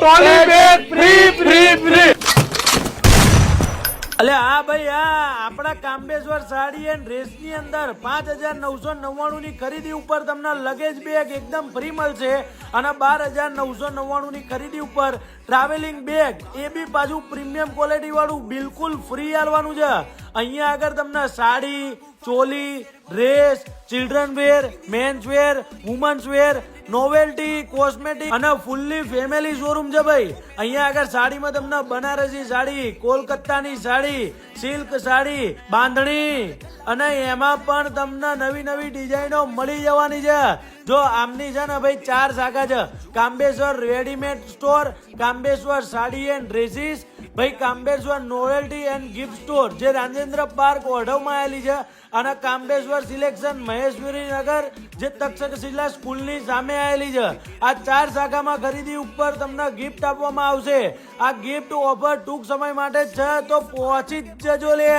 Trolley bag free. અલે હા ભાઈ, હા આપણા કાંબેશ્વર સાડી એન્ડ ડ્રેસની અંદર 5,999 ની ખરીદી ઉપર તમને લગેજ બેગ એકદમ ફ્રી મળશે અને 12,999 ની ખરીદી ઉપર ટ્રાવેલિંગ બેગ એ બી પાછું પ્રીમિયમ ક્વોલિટી વાળું બિલકુલ ફ્રી આલવાનું છે। અહીંયા આગળ તમને sari, choli, dress, children were, men's wear, women's wear, novelty, cosmetic અને ફૂલ્લી ફેમિલી શોરૂમ છે ભાઈ। અહીંયા આગળ સાડીમાં તમને બનારસી સાડી, કોલકાતાની સાડી, સિલ્ક સાડી, બાંધણી અને એમાં પણ તમને નવી નવી ડિઝાઇનો મળી જવાની છે। જો આમની છે ને ભાઈ 4 શાખા છે, Kambeshwar readymade store, Kambeshwar sari and dresses, ભાઈ Kambeshwar novelty and gift store જે રાજેન્દ્ર પાર્ક ઓઢવમાં આવેલી છે, અને કાંબેશ્વર સિલેક્શન મહેશ્વરી નગર જે તક્ષશિલા સ્કૂલની સામે આવેલી છે। આ 4 શાખામાં ખરીદી ઉપર તમને ગિફ્ટ આપવામાં આવશે। આ ગિફ્ટ ઓફર ટૂંક સમય માટે જ છે, તો પહોંચી જ જજો લે।